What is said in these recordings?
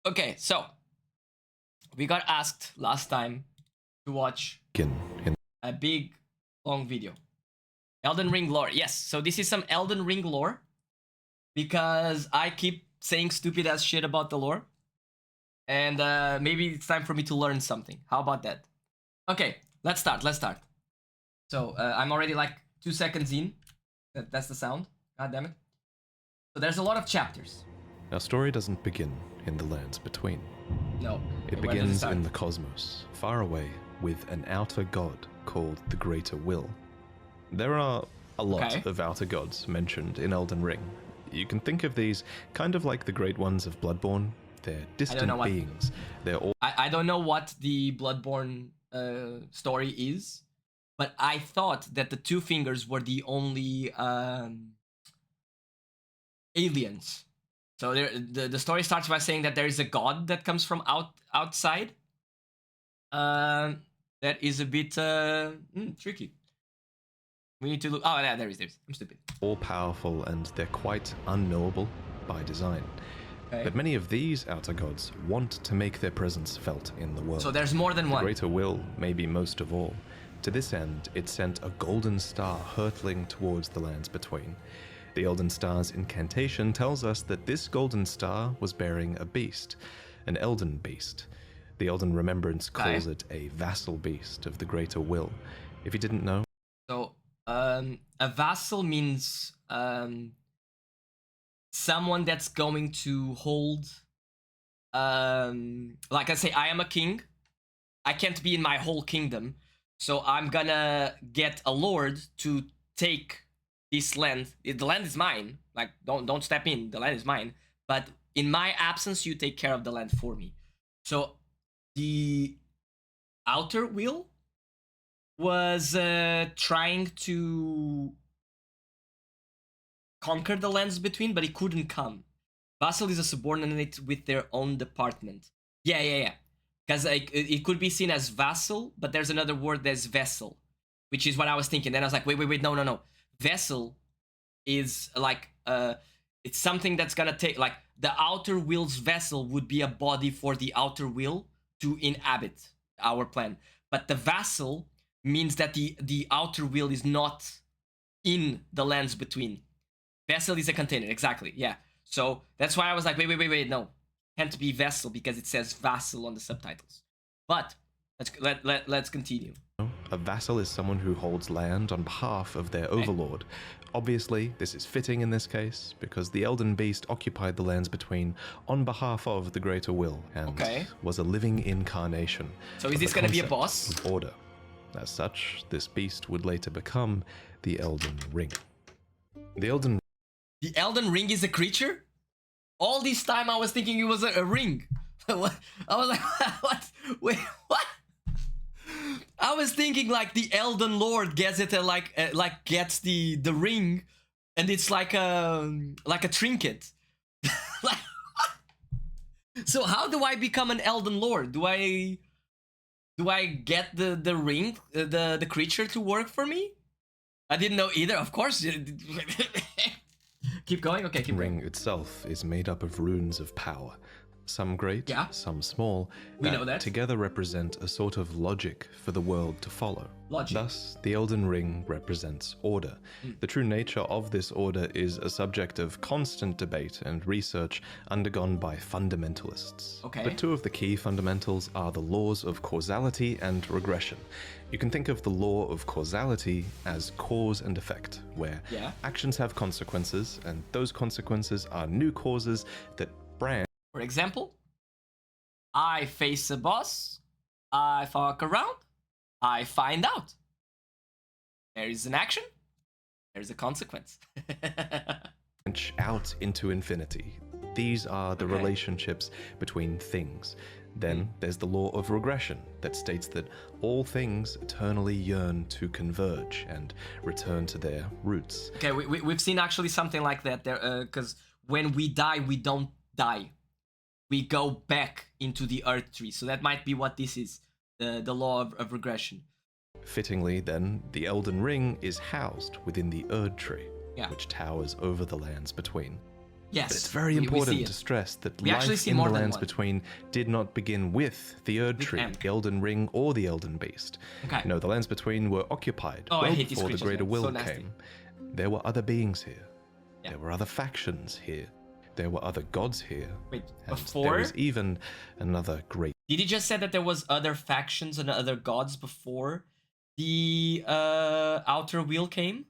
Okay, so we got asked last time to watch a big, long video. Elden Ring lore. Yes, so this is some Elden Ring lore because I keep saying stupid ass shit about the lore. And maybe it's time for me to learn something. How about that? Okay, let's start. So I'm already like 2 seconds in. That's the sound. God damn it. So there's a lot of chapters. Our story doesn't begin in the lands between. No. It begins in the cosmos, far away, with an outer god called the Greater Will. There are a lot of outer gods mentioned in Elden Ring. You can think of these kind of like the Great Ones of Bloodborne. They're distant beings. They're all... I don't know what the Bloodborne story is, but I thought that the two fingers were the only aliens. So the story starts by saying that there is a god that comes from outside. That is a bit tricky. We need to look. Oh, yeah, there is. I'm stupid. All powerful, and they're quite unknowable by design. Okay. But many of these outer gods want to make their presence felt in the world. So there's more than one. The Greater Will, maybe most of all. To this end, it sent a golden star hurtling towards the lands between. The Elden Star's incantation tells us that this golden star was bearing a beast, an Elden beast. The Elden Remembrance calls it a vassal beast of the Greater Will. If you didn't know. So, a vassal means someone that's going to hold, like I say, I am a king. I can't be in my whole kingdom. So I'm gonna get a lord to take this land. The land is mine. Like, don't step in. The land is mine. But in my absence, you take care of the land for me. So the outer will was trying to conquer the lands between, but he couldn't come. Vassal is a subordinate with their own department. Yeah. Because it could be seen as vassal, but there's another word that's vessel, which is what I was thinking. Then I was like, wait, no. Vessel is like, it's something that's gonna take, like, the outer will's vessel would be a body for the outer will to inhabit our plan. But the vassal means that the outer will is not in the lands between. Vessel is a container, exactly, yeah. So that's why I was like, wait, no. Can't be vessel because it says vassal on the subtitles. But let's continue. A vassal is someone who holds land on behalf of their overlord. Obviously, this is fitting in this case, because the Elden Beast occupied the lands between on behalf of the Greater Will, and was a living incarnation. So is this going to be a boss? Of order. As such, this beast would later become the Elden Ring. The Elden Ring is a creature? All this time I was thinking it was a ring. I was like, what? Wait, what? I was thinking like the Elden Lord gets it like gets the ring, and it's like a trinket. Like, what? So how do I become an Elden Lord? Do I get the ring, the creature to work for me? I didn't know either. Of course. Keep going. Okay, keep going. The ring itself is made up of runes of power. Some great, some small, we know that together represent a sort of logic for the world to follow. Logic. Thus, the Elden Ring represents order. The true nature of this order is a subject of constant debate and research undergone by fundamentalists. Okay. But two of the key fundamentals are the laws of causality and regression. You can think of the law of causality as cause and effect, where actions have consequences, and those consequences are new causes that branch. For example, I face a boss, I fuck around, I find out. There is an action, there's a consequence. Branch out into infinity. These are the relationships between things. Then there's the law of regression that states that all things eternally yearn to converge and return to their roots. Okay, we've seen actually something like that there, because when we die, we don't die. We go back into the Earth tree. So that might be what this is, the law of regression. Fittingly, then, the Elden Ring is housed within the Erd tree, which towers over the lands between. Yes, But it's very we see important it. to stress that We actually life see in the more than lands one. between did not begin with the Erd With Tree, M. the Elden Ring, or the Elden Beast. Okay. No, the lands between were occupied Oh, I well hate these before the creatures, Greater man. Will So nasty. came. There were other beings here. Yeah. There were other factions here. There were other gods here. Wait, and before? there was even another great... Did he just say that there was other factions and other gods before the Outer Wheel came?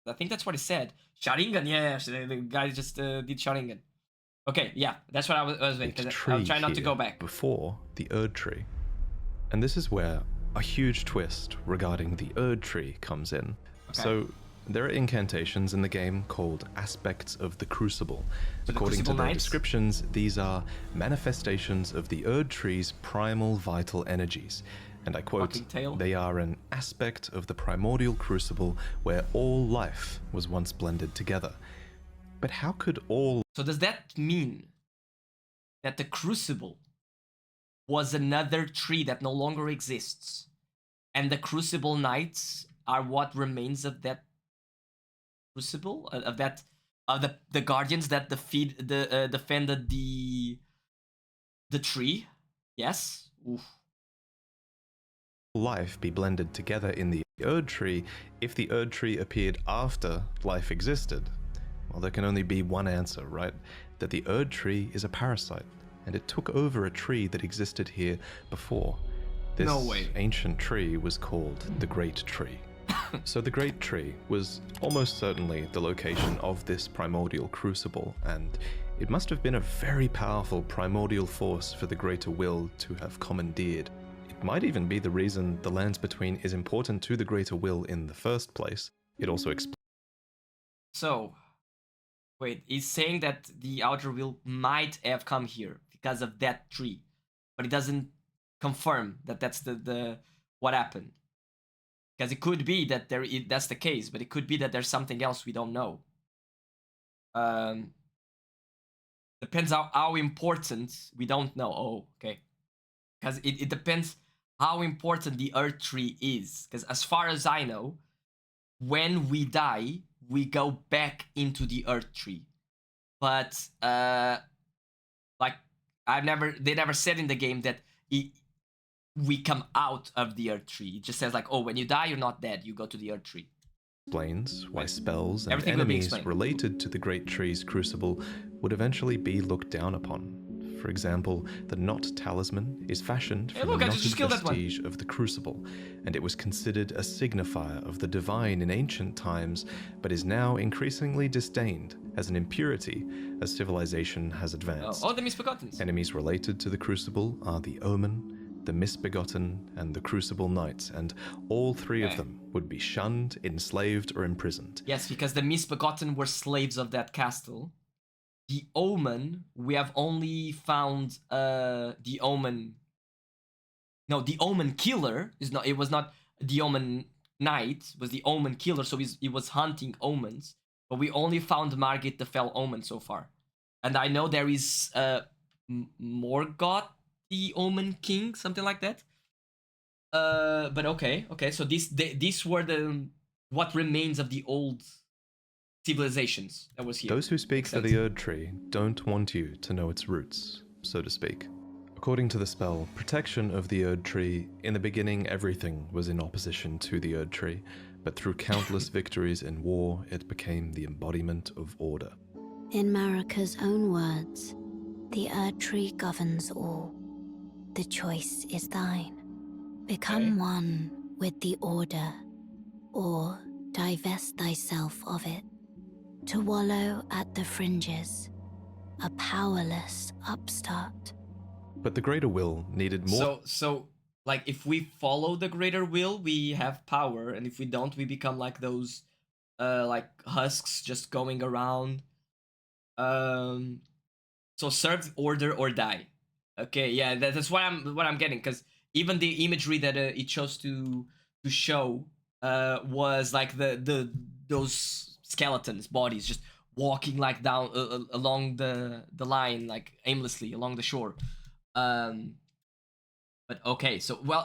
I think that's what he said. Sharingan, yeah, the guy just did Sharingan. Okay, yeah, that's what I was waiting, because I was trying not to go back. Before the Erd Tree. And this is where a huge twist regarding the Erd Tree comes in. Okay. So there are incantations in the game called Aspects of the Crucible. So According to their Knights? descriptions, these are manifestations of the Erd Tree's primal vital energies. And I quote, they are an aspect of the primordial crucible where all life was once blended together. But how could all... So does that mean that the Crucible was another tree that no longer exists, and the Crucible Knights are what remains of that Crucible, of the guardians that defended the tree? Yes. Oof. Life be blended together in the Erd Tree if the Erd Tree appeared after life existed? Well, there can only be one answer, right? That the Erd Tree is a parasite, and it took over a tree that existed here before. This ancient tree was called the Great Tree. So the Great Tree was almost certainly the location of this primordial crucible, and it must have been a very powerful primordial force for the Greater Will to have commandeered. It might even be the reason the Lands Between is important to the Greater Will in the first place. It also explains... So, wait, he's saying that the Outer Will might have come here because of that tree, but it doesn't confirm that that's the what happened. Because it could be that that's the case, but it could be that there's something else we don't know. Depends how important, we don't know. Oh, okay. Because it depends how important the Earth Tree is. Because as far as I know, when we die, we go back into the Earth Tree. But like they never said in the game that we come out of the Earth Tree. It just says like, oh, when you die, you're not dead. You go to the Earth Tree. Explains why spells and enemies related to the Great Tree's crucible would eventually be looked down upon. For example, the Knot Talisman is fashioned from the knotted vestige of the crucible, and it was considered a signifier of the divine in ancient times, but is now increasingly disdained as an impurity as civilization has advanced. Oh, the Misbegottens. Enemies related to the crucible are the Omen, the Misbegotten, and the Crucible Knights, and all three of them would be shunned, enslaved, or imprisoned. Yes, because the Misbegotten were slaves of that castle. The Omen, we have only found the Omen. No, the Omen Killer is not. It was not the Omen Knight. It was the Omen Killer. So he was hunting omens. But we only found Margit the Fell Omen so far, and I know there is Morgoth the Omen King, something like that. But okay. So these were what remains of the old civilizations that was here. Those who speak for the Erd Tree don't want you to know its roots, so to speak. According to the spell, protection of the Erd Tree, in the beginning everything was in opposition to the Erd Tree, but through countless victories in war, it became the embodiment of order. In Marika's own words, the Erd Tree governs all. The choice is thine. Become one with the order, or divest thyself of it. To wallow at the fringes, a powerless upstart. But the Greater Will needed more... So, like, if we follow the Greater Will, we have power, and if we don't, we become like those, like, husks just going around. So serve order or die. Okay, yeah, that's what I'm getting, because even the imagery that it chose to show was like those skeletons bodies just walking like down along the line, like aimlessly along the shore. But okay, so well,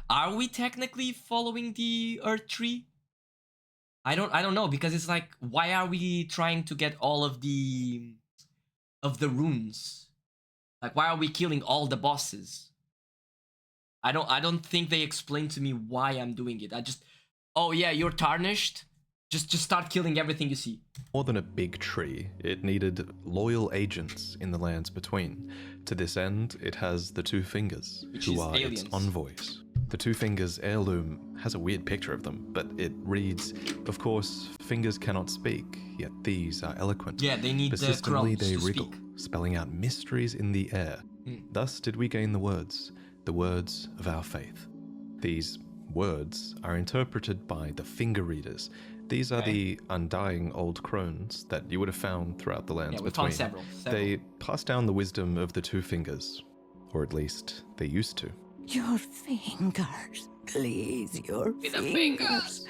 are we technically following the Earth Tree? I don't know, because it's like, why are we trying to get all of the runes? Like, why are we killing all the bosses? I don't think they explained to me why I'm doing it. I just, oh yeah, you're tarnished. Just start killing everything you see. More than a big tree, it needed loyal agents in the lands between. To this end, it has the two fingers, Which who is are aliens. its envoys. The two fingers heirloom has a weird picture of them, but it reads, of course, fingers cannot speak, yet these are eloquent. Yeah, they need the Persistently crones they to wriggle, speak. spelling out mysteries in the air. Hmm. Thus did we gain the words of our faith. These words are interpreted by the finger readers. These are the undying old crones that you would have found throughout the lands Yeah, we between. found several. They pass down the wisdom of the two fingers, or at least they used to. Your fingers, please, your fingers.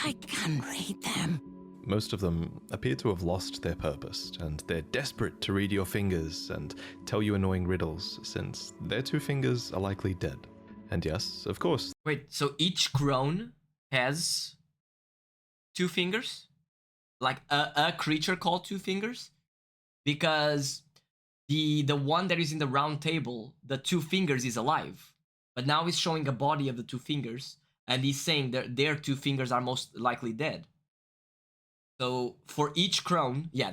I can read them. Most of them appear to have lost their purpose, and they're desperate to read your fingers and tell you annoying riddles, since their two fingers are likely dead. And yes, of course, Wait, so each crone has two fingers? Like a creature called two fingers? Because the one that is in the round table, the two fingers is alive. But now he's showing a body of the two fingers, and he's saying that their two fingers are most likely dead. So for each crone, yeah,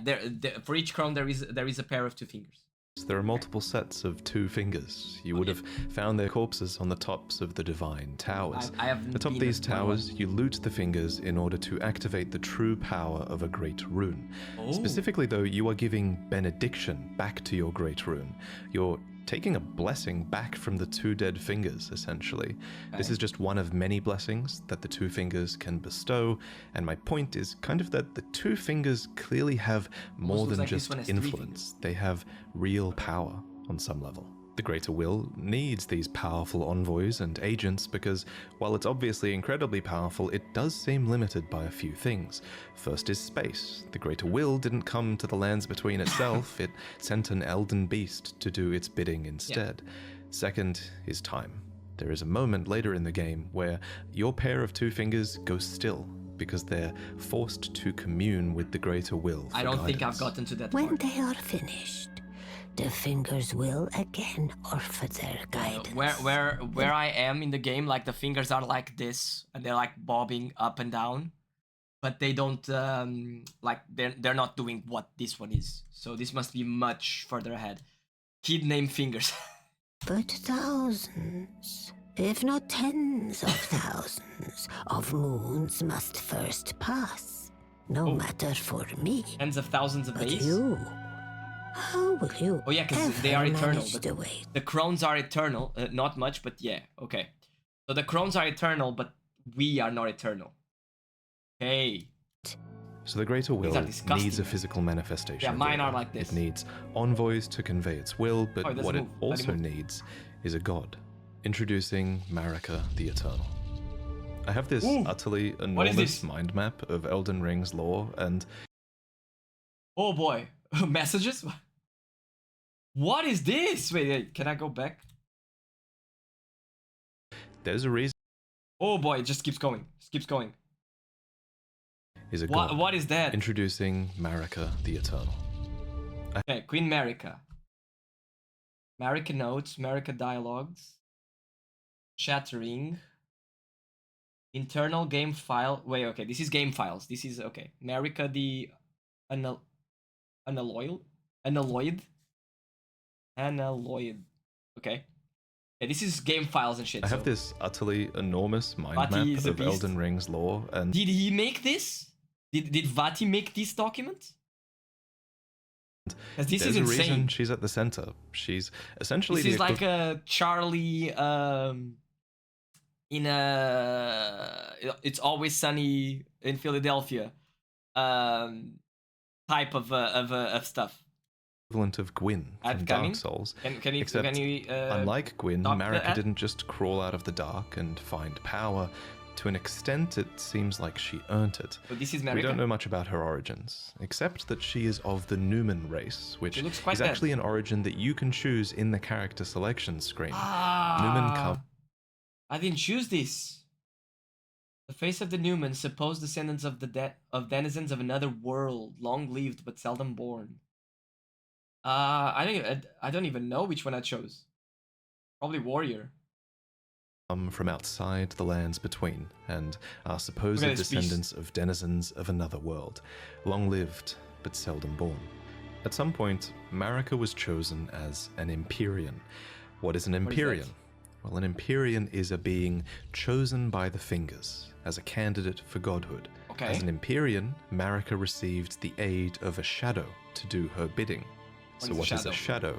for each crone there is a pair of two fingers. there are multiple sets of two fingers. You would have found their corpses on the tops of the divine towers. I haven't Atop been these at one. towers, you loot the fingers in order to activate the true power of a great rune. Oh. Specifically, though, you are giving benediction back to your great rune. You're taking a blessing back from the two dead fingers, essentially. This is just one of many blessings that the two fingers can bestow, and my point is kind of that the two fingers clearly have more looks than like this just one has 3 influence. They have real power on some level. The Greater Will needs these powerful envoys and agents because, while it's obviously incredibly powerful, it does seem limited by a few things. First is space. The Greater Will didn't come to the lands between itself, it sent an Elden beast to do its bidding instead. Second is time. There is a moment later in the game where your pair of two fingers goes still because they're forced to commune with the Greater Will for I don't think guidance. I've gotten to that When part. they are finished, the fingers will again offer their guidance. Where I am in the game, like the fingers are like this, and they're like bobbing up and down, but they don't like they're not doing what this one is. So this must be much further ahead. Kid named Fingers. But thousands, if not tens of thousands, of moons must first pass. No matter for me. Tens of thousands of But days. you, how will you Oh yeah, because ever they are eternal. manage to wait? The crones are eternal. Not much, but yeah. Okay. So the crones are eternal, but we are not eternal. Okay. So the Greater Will are disgusting, needs a man. physical manifestation. Yeah, of mine the are will. like this. It needs envoys to convey its will, but Oh, it doesn't what it move. Let it also move. needs is a god. Introducing Marika the Eternal. I have this Ooh, utterly this? enormous mind map of Elden Ring's lore, and Oh boy. Messages? What is this? Wait, can I go back? there's a reason Oh boy, it just keeps going. Just keeps going. is a god. What is that? Introducing Marika the Eternal. Okay, Queen Marika. Marika notes, Marika dialogues. Chattering. Internal game file. Wait, okay, this is game files. This is okay. Marika the Unalloyed. Okay. Yeah, this is game files and shit. I have so- this utterly enormous mind Vati map is a of beast. Elden Ring's lore, and Did he make this? Did Vati make this document? Because this there's is a reason insane. she's at the center. She's essentially This the is like a Charlie in a It's Always Sunny in Philadelphia type of stuff. equivalent of Gwyn At from coming? Dark Souls. Can you Except, unlike Gwyn, Dr. Marika Ed? didn't just crawl out of the dark and find power. To an extent, it seems like she earned it. So this is We Marika. don't know much about her origins, except that she is of the Newman race, which She looks quite is dead. actually an origin that you can choose in the character selection screen. Ah, Newman comes I didn't choose this. The face of the Newman, supposed descendants of the of denizens of another world, long lived but seldom born. I don't even know which one I chose. Probably warrior. From outside the lands between, and are supposed Look at this descendants of denizens of another world, long lived but seldom born. At some point, Marika was chosen as an Empyrean. What is an What is that? Empyrean? Well, an Empyrean is a being chosen by the Fingers as a candidate for godhood. Okay. As an Empyrean, Marika received the aid of a shadow to do her bidding. So what is a shadow?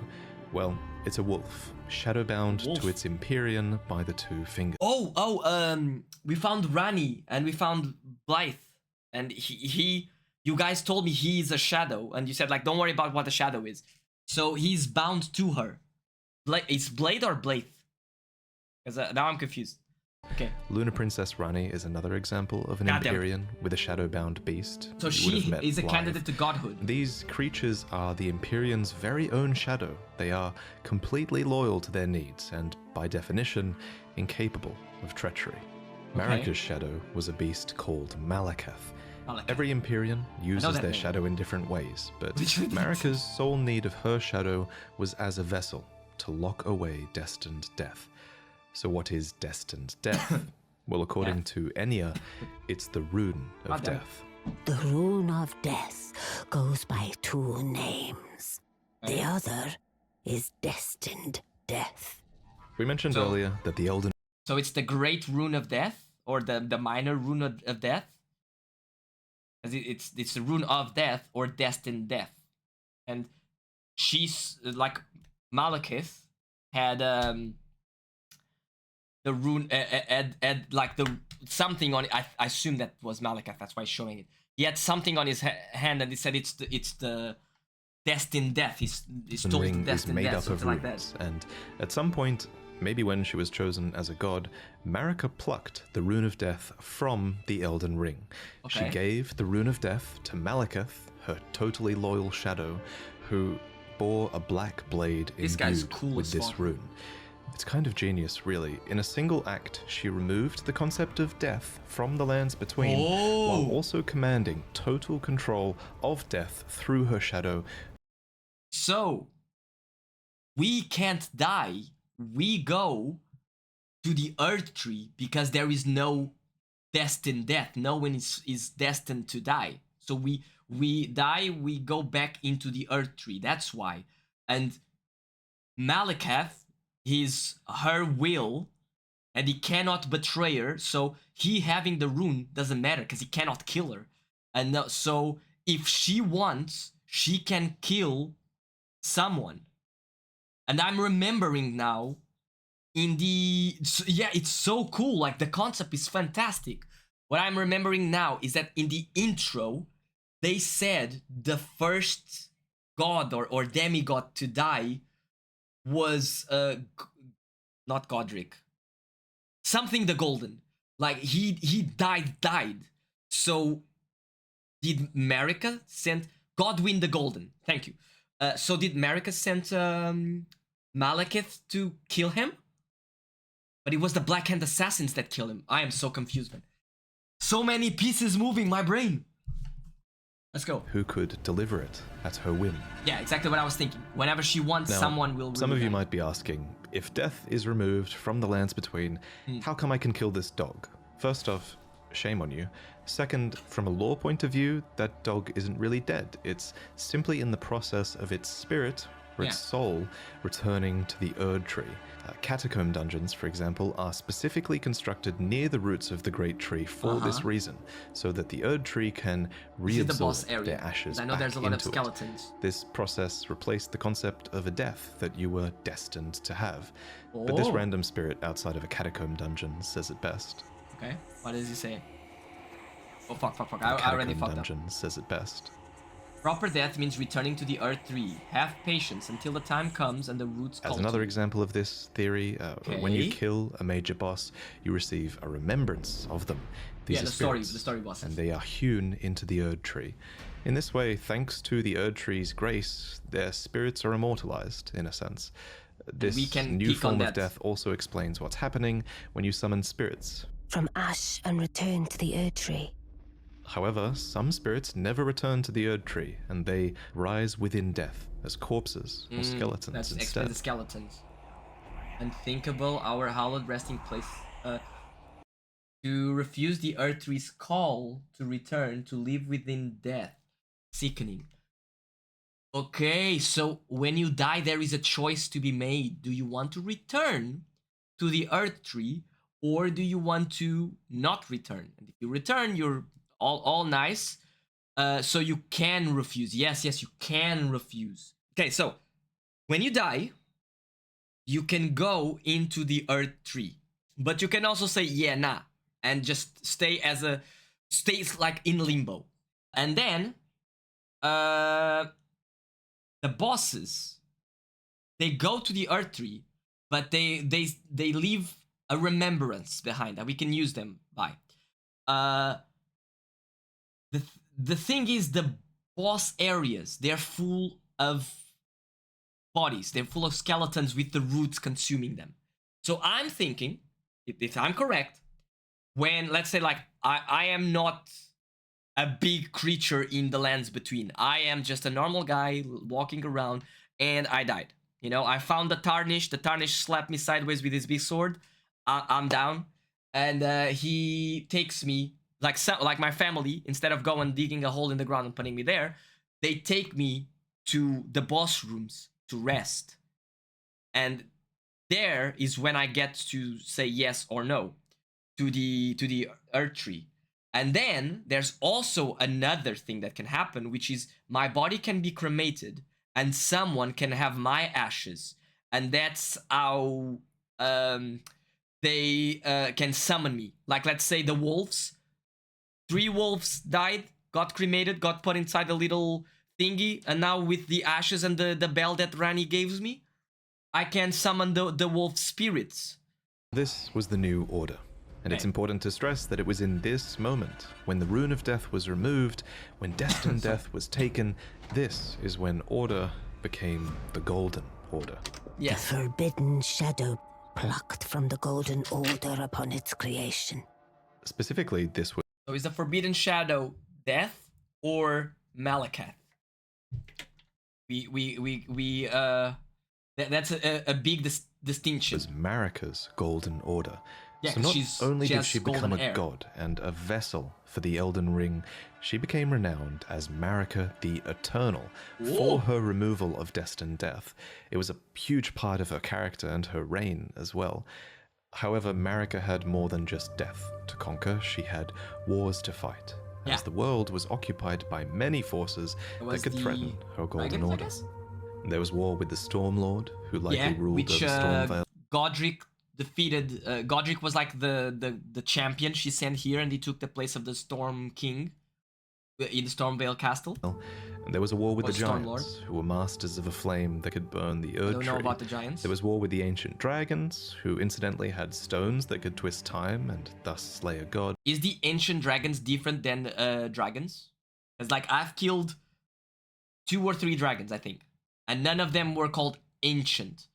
Well, it's a wolf, shadowbound Wolf. to its Empyrean by the two fingers. We found Rani and we found Blythe, and you guys told me he's a shadow, and you said like, don't worry about what the shadow is. So he's bound to her. It's Blade or Blythe? Because now I'm confused. Okay. Lunar Princess Rani is another example of an Goddamn. Empyrean with a shadowbound beast. So You would have she met is a Blythe. candidate to godhood. These creatures are the Empyrean's very own shadow. They are completely loyal to their needs and, by definition, incapable of treachery. Okay. Marika's shadow was a beast called Malakath. Malakath. Every Empyrean uses that their name. shadow in different ways, but Which one? Marika's sole need of her shadow was as a vessel to lock away destined death. So what is destined death? Well, according to Enya, it's the rune of Goddamn. death. The rune of death goes by two names. The other is destined death. We mentioned So- earlier that the Elden So it's the Great Rune of Death, or the Minor Rune of Death. As it's the Rune of Death or Destined Death, and she's like Malekith had the rune had like the something on it. I assume that was Malekith. That's why he's showing it. He had something on his hand, and he said it's the Destined Death. He's told ring is Destined made Death, up of something like that. runes, and at some point, maybe when she was chosen as a god, Marika plucked the rune of death from the Elden Ring. She Okay. gave the rune of death to Malekith, her totally loyal shadow, who bore a black blade This guy's imbued cool with as this fuck. rune. It's kind of genius, really. In a single act, she removed the concept of death from the lands between, while also commanding total control of death through her shadow. So, we can't die. We go to the Earth Tree because there is no destined death. No one is destined to die. So we die, we go back into the Earth Tree. That's why. And Malekith is her will, and he cannot betray her. So he having the rune doesn't matter because he cannot kill her. And so if she wants, she can kill someone. And I'm remembering now it's so cool. Like, the concept is fantastic. What I'm remembering now is that in the intro, they said the first god or demigod to die was not Godric. Something the Golden. Like, he died. So did Marika send Godwin the Golden? Thank you. So did Marika send Malekith to kill him? But it was the Black Hand Assassins that killed him. I am so confused, man. So many pieces moving my brain. Let's go. Who could deliver it at her whim. Yeah, exactly what I was thinking. Whenever she wants, Now, someone will. Some of you remove might be asking, if death is removed from the lands between, how come I can kill this dog? First off, shame on you. Second, from a lore point of view, that dog isn't really dead. It's simply in the process of its spirit, or its soul, returning to the Erd Tree. Catacomb dungeons, for example, are specifically constructed near the roots of the Great Tree for this reason, so that the Erd Tree can This is the boss reabsorb area. their ashes 'Cause I know back there's a lot of into it. skeletons. This process replaced the concept of a death that you were destined to have. But this Oh. random spirit outside of a catacomb dungeon says it best. Okay, what does he say? Oh fuck! I already Catacomb fucked up. dungeon says it best. Proper death means returning to the Earth 3. Have patience until the time comes and the roots As call another to you. example of this theory, when you Okay. kill a major boss, you receive a remembrance of them. These Yeah, are the spirits, story bosses. and they are hewn into the Erd Tree. In this way, thanks to the Erd Tree's grace, their spirits are immortalized, in a sense. This we can new peek on form of that. death also explains what's happening when you summon spirits. from ash and return to the Erd Tree. However, some spirits never return to the Erd Tree, and they rise within death as corpses or skeletons That's explains instead. the skeletons. Unthinkable, our hallowed resting place. To refuse the Earth Tree's call to return to live within death. Sickening. Okay, so when you die, there is a choice to be made. Do you want to return to the Earth Tree, or do you want to not return? And if you return, you're all nice. So you can refuse. Yes, you can refuse. Okay, so when you die, you can go into the Earth Tree, but you can also say yeah, nah, and just stay like in limbo. And then the bosses, they go to the Earth Tree, but they leave a remembrance behind that we can use them by. The thing is, the boss areas, they're full of bodies. They're full of skeletons with the roots consuming them. So I'm thinking, if I'm correct, when, let's say, like, I am not a big creature in the lands between. I am just a normal guy walking around, and I died. You know, I found the Tarnish. The Tarnish slapped me sideways with his big sword. I'm down. And he takes me, like my family, instead of going digging a hole in the ground and putting me there, they take me to the boss rooms to rest. And there is when I get to say yes or no to the Earth Tree. And then there's also another thing that can happen, which is my body can be cremated and someone can have my ashes. And that's how they can summon me. Like, let's say the wolves. 3 wolves died, got cremated, got put inside a little thingy, and now with the ashes and the bell that Rani gives me, I can summon the wolf spirits. This was the new order. And it's important to stress that it was in this moment, when the rune of death was removed, when destined death was taken, this is when order became the golden order. Yes. The forbidden shadow plucked from the golden order upon its creation. Specifically, this was... So is the forbidden shadow death or Malakath? That's a big distinction. was Marika's golden order. Yeah, so not only she did has she become golden a hair. god and a vessel for the Elden Ring, she became renowned as Marika the Eternal for her removal of destined death. It was a huge part of her character and her reign as well. However, Marika had more than just death to conquer. She had wars to fight, as the world was occupied by many forces that could threaten her golden order. There was war with the Stormlord, who likely ruled over Stormvale. Godric defeated. Godric was like the champion she sent here, and he took the place of the Storm King in the Stormvale Castle. And there was a war with the Stormlord. Giants, who were masters of a flame that could burn the Erd I don't know Tree. about the Giants. There was war with the ancient dragons, who incidentally had stones that could twist time and thus slay a god. Is the ancient dragons different than dragons? Because like I've killed 2 or 3 dragons, I think, and none of them were called ancient.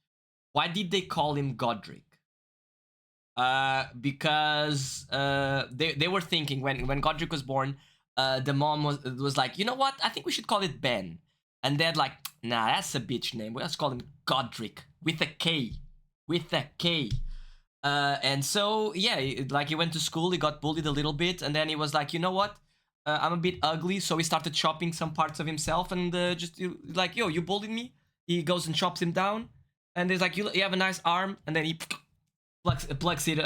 Why did they call him Godric? Because they were thinking when Godric was born, the mom was like, you know what? I think we should call it Ben. And Dad like, nah, that's a bitch name. Let's call him Godric with a K, and so yeah, like he went to school, he got bullied a little bit, and then he was like, you know what? I'm a bit ugly, so he started chopping some parts of himself, and just like, yo, you bullied me. He goes and chops him down, and he's like, you have a nice arm, and then he plucks it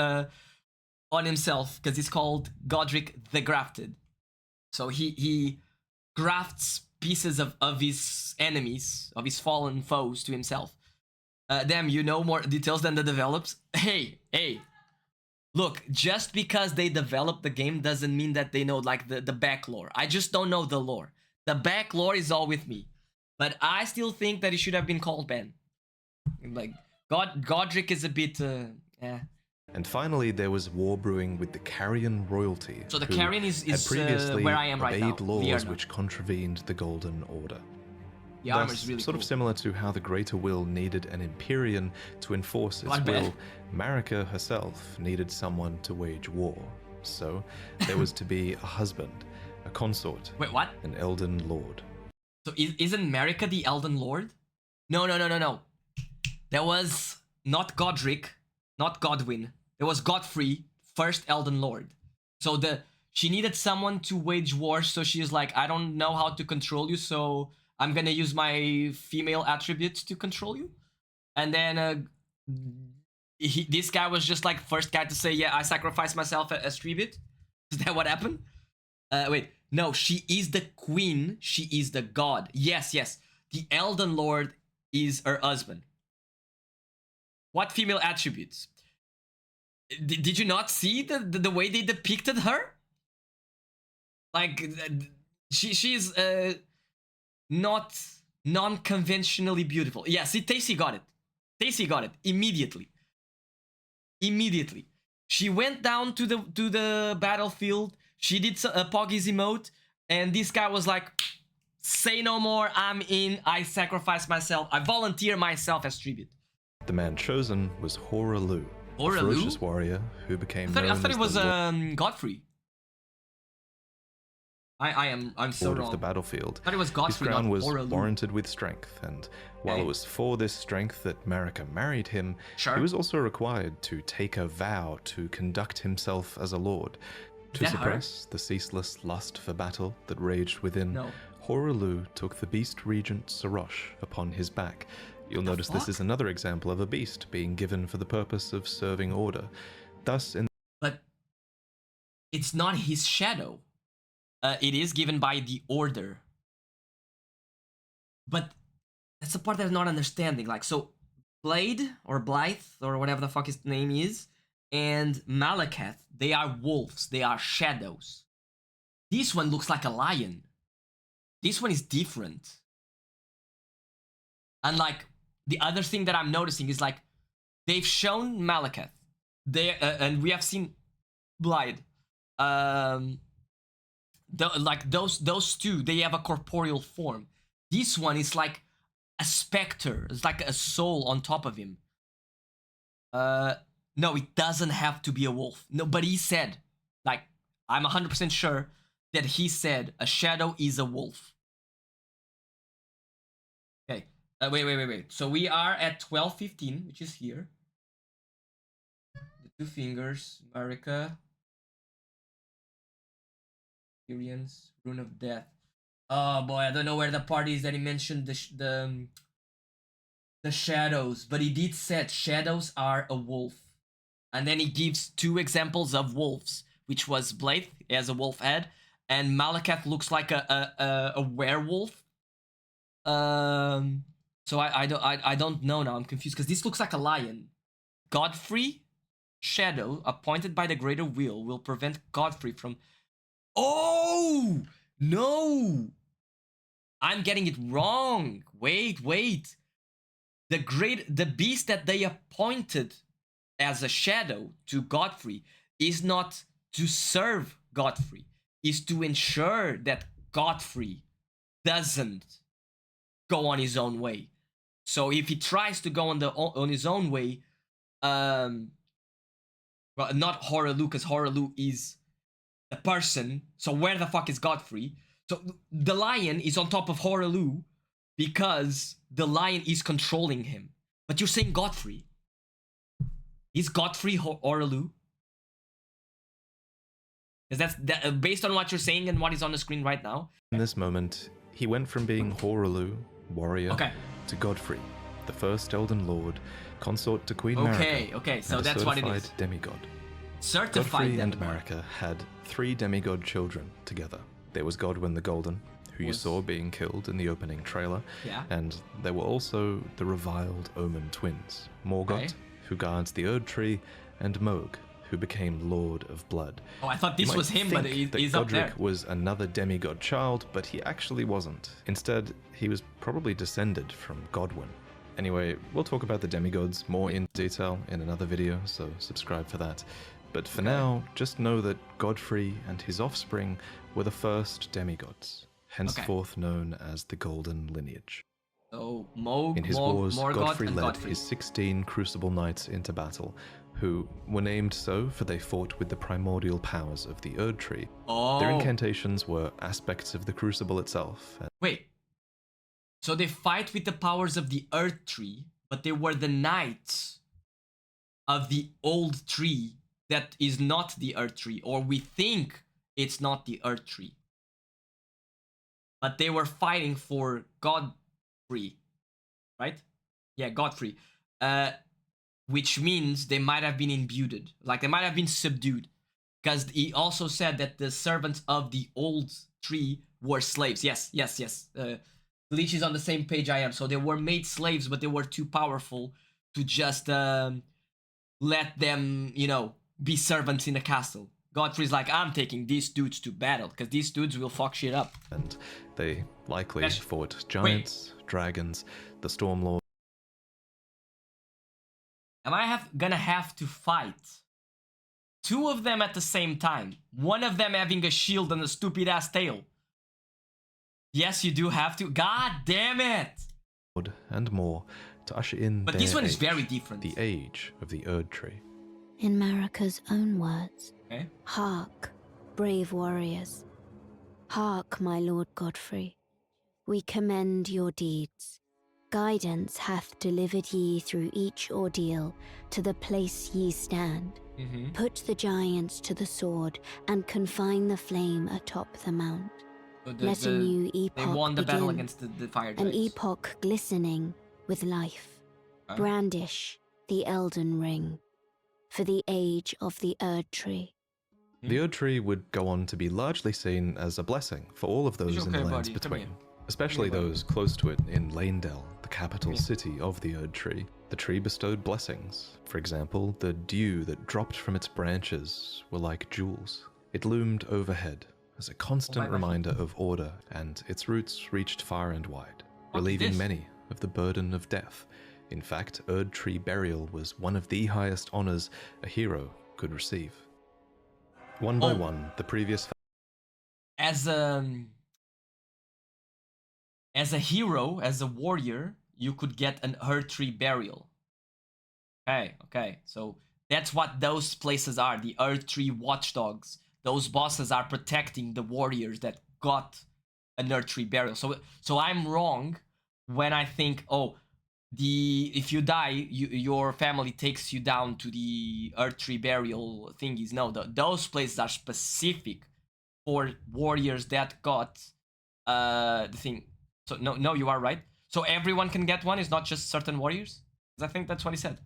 on himself because he's called Godric the Grafted. So he grafts pieces of his enemies, of his fallen foes, to himself. Damn, you know more details than the developers. Hey, look, just because they develop the game doesn't mean that they know like the back lore. I just don't know the lore. The back lore is all with me, but I still think that it should have been called Ben. Like Godric is a bit And finally, there was war brewing with the Carrion royalty. So the who Carrion is had previously where I am right now. obeyed laws Vierna. which contravened the Golden Order. The armor Thus, is really sort cool. of similar to how the Greater Will needed an Empyrean to enforce its Not bad. will, Marika herself needed someone to wage war. So, there was to be a husband, a consort, Wait, what? an Elden Lord. So isn't Marika the Elden Lord? No. There was not Godric, not Godwyn. There was Godfrey, first Elden Lord. So she needed someone to wage war, so she's like, I don't know how to control you, so I'm gonna use my female attributes to control you. And then this guy was just like first guy to say, yeah, I sacrificed myself as tribute. Is that what happened? Wait, no, she is the queen, she is the god. Yes. The Elden Lord is her husband. What female attributes? Did you not see the way they depicted her? Like, she's not non-conventionally beautiful. Yeah, see, Tacy got it. Tacy got it immediately. She went down to the battlefield. She did a Poggy's emote, and this guy was like, say no more, I'm in, I sacrifice myself, I volunteer myself as tribute. The man chosen was Horalu, a Horalu? ferocious warrior who became I known thought as it was the Lord Godfrey. I'm so wrong. of the battlefield. I thought it was His Godfrey, crown not was Horalu. warranted with strength, and while Okay. it was for this strength that Marika married him, Sure. he was also required to take a vow to conduct himself as a lord. To that her? suppress the ceaseless lust for battle that raged within, No. Horalu took the beast regent Sarosh upon his back. You'll notice this fuck? is another example of a beast being given for the purpose of serving order. Thus, in But it's not his shadow. It is given by the order. But that's the part that I'm not understanding. Like, so Blade or Blythe or whatever the fuck his name is, and Malakath, they are wolves. They are shadows. This one looks like a lion. This one is different. And like the other thing that I'm noticing is like they've shown Malakath, they and we have seen Blythe. Like those two, they have a corporeal form. This one is like a specter. It's like a soul on top of him. No, it doesn't have to be a wolf. No, but he said, like, I'm 100% sure that he said a shadow is a wolf. Okay. Wait. So we are at 12:15, which is here. The two fingers, Marika. Experience, Rune of Death. Oh boy, I don't know where the part is that he mentioned the shadows, but he did said shadows are a wolf, and then he gives two examples of wolves, which was Blade as a wolf head, and Malakath looks like a werewolf. So I don't know now. I'm confused because this looks like a lion. Godfrey, shadow appointed by the Greater will prevent Godfrey from. Oh no! I'm getting it wrong. Wait. The beast that they appointed as a shadow to Godfrey is not to serve Godfrey, is to ensure that Godfrey doesn't go on his own way. So if he tries to go on his own way, well, not Horalu, because Horalu is the person. So where the fuck is Godfrey? So the lion is on top of Horalu because the lion is controlling him. But you're saying Godfrey. Is Godfrey Horalu? Because that's based on what you're saying and what is on the screen right now. In this moment, he went from being Horalu, warrior, Okay. to Godfrey, the first Elden Lord, consort to Queen Marika. Okay, so and a that's what it certified is. demigod. Certified Godfrey and demigod. Marika had 3 demigod children together. There was Godwyn the Golden, who you Was- saw being killed in the opening trailer, Yeah. and there were also the reviled Omen twins, Morgoth, Okay. who guards the Erd Tree, and Mohg, who became Lord of Blood. Oh, I thought You this might was him, but think that he's up Godric there. was another demigod child, but he actually wasn't. Instead, he was probably descended from Godwyn. Anyway, we'll talk about the demigods more in detail in another video, so subscribe for that. But for now, just know that Godfrey and his offspring were the first demigods, henceforth known as the Golden Lineage. So Moog, In his Morg, wars, Morgoth, Godfrey and led Godfrey. his 16 Crucible Knights into battle, who were named so for they fought with the primordial powers of the Erd Tree. Oh. Their incantations were aspects of the Crucible itself. Wait. So they fight with the powers of the Earth Tree, but they were the knights of the old tree that is not the Earth Tree, or we think it's not the Earth Tree. But they were fighting for Godfrey, right? Yeah, Godfrey. Which means they might have been imbued, like they might have been subdued. Because he also said that the servants of the old tree were slaves. Yes. Leech is on the same page I am. So they were made slaves, but they were too powerful to just let them, be servants in the castle. Godfrey's like, I'm taking these dudes to battle, because these dudes will fuck shit up. And they likely Yes. fought giants, dragons, the Stormlord. Am I gonna have to fight two of them at the same time? One of them having a shield and a stupid ass tail. Yes, you do have to. God damn it! And more to usher in But their this one is age, very different. the age of the Erd Tree. In Marika's own words, Okay. hark, brave warriors. Hark, my Lord Godfrey. We commend your deeds. Guidance hath delivered ye through each ordeal to the place ye stand. Mm-hmm. Put the giants to the sword and confine the flame atop the mount. So Let a new they epoch won the begin. battle against the fire An giants. epoch glistening with life. Huh? Brandish the Elden ring for the age of the Erd Tree. The Erd Tree would go on to be largely seen as a blessing for all of those It's in the okay, lands buddy. Come between, here. especially Come here, buddy. those close to it in Leyndell, the capital Yeah. city of the Erd Tree. The tree bestowed blessings. For example, the dew that dropped from its branches were like jewels. It loomed overhead as a constant my reminder of order, and its roots reached far and wide, What is relieving this? many of the burden of death. In fact, Erd Tree burial was one of the highest honors a hero could receive. One by Oh. one, the previous As a hero, as a warrior, you could get an Earth Tree burial. Okay. So that's what those places are. The Earth Tree watchdogs. Those bosses are protecting the warriors that got an Earth Tree burial. So I'm wrong when I think, if you die, your family takes you down to the Earth Tree burial thingies. No, those places are specific for warriors that got the thing. So no, you are right. So everyone can get one. It's not just certain warriors. 'Cause I think that's what he said.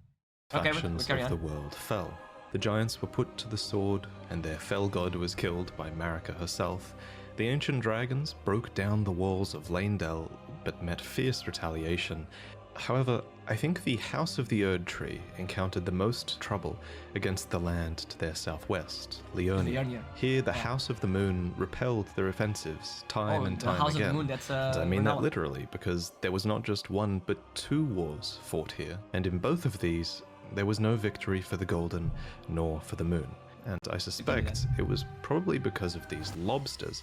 Okay, factions we'll carry of on. the world fell. The giants were put to the sword, and their fell god was killed by Marika herself. The ancient dragons broke down the walls of Leyndell, but met fierce retaliation. However, I think the House of the Erd Tree encountered the most trouble against the land to their southwest, Leonia. Leonia. Here, the House of the Moon repelled their offensives time and the time House again. of the Moon. That's And I mean that Renown. literally, because there was not just one, but two wars fought here, and in both of these, there was no victory for the Golden, nor for the Moon. And I suspect it was probably because of these lobsters.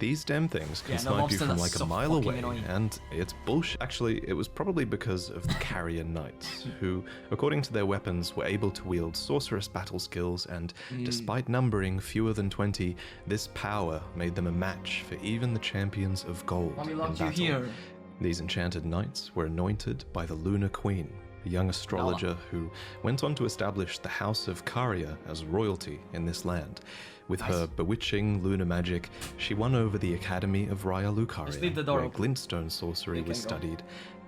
These damn things can Yeah, no, snipe you lobsters from are like a so mile fucking away, annoying. and it's bullshit. Actually, it was probably because of the Carrion Knights, who, according to their weapons, were able to wield sorcerous battle skills, and despite numbering fewer than 20, this power made them a match for even the champions of gold Mommy in locked you battle. here. These enchanted knights were anointed by the Lunar Queen, a young astrologer who went on to establish the House of Caria as royalty in this land. With her bewitching lunar magic, she won over the Academy of Raya Just leave the Lucaria, door where open. glintstone sorcery You was can go. studied,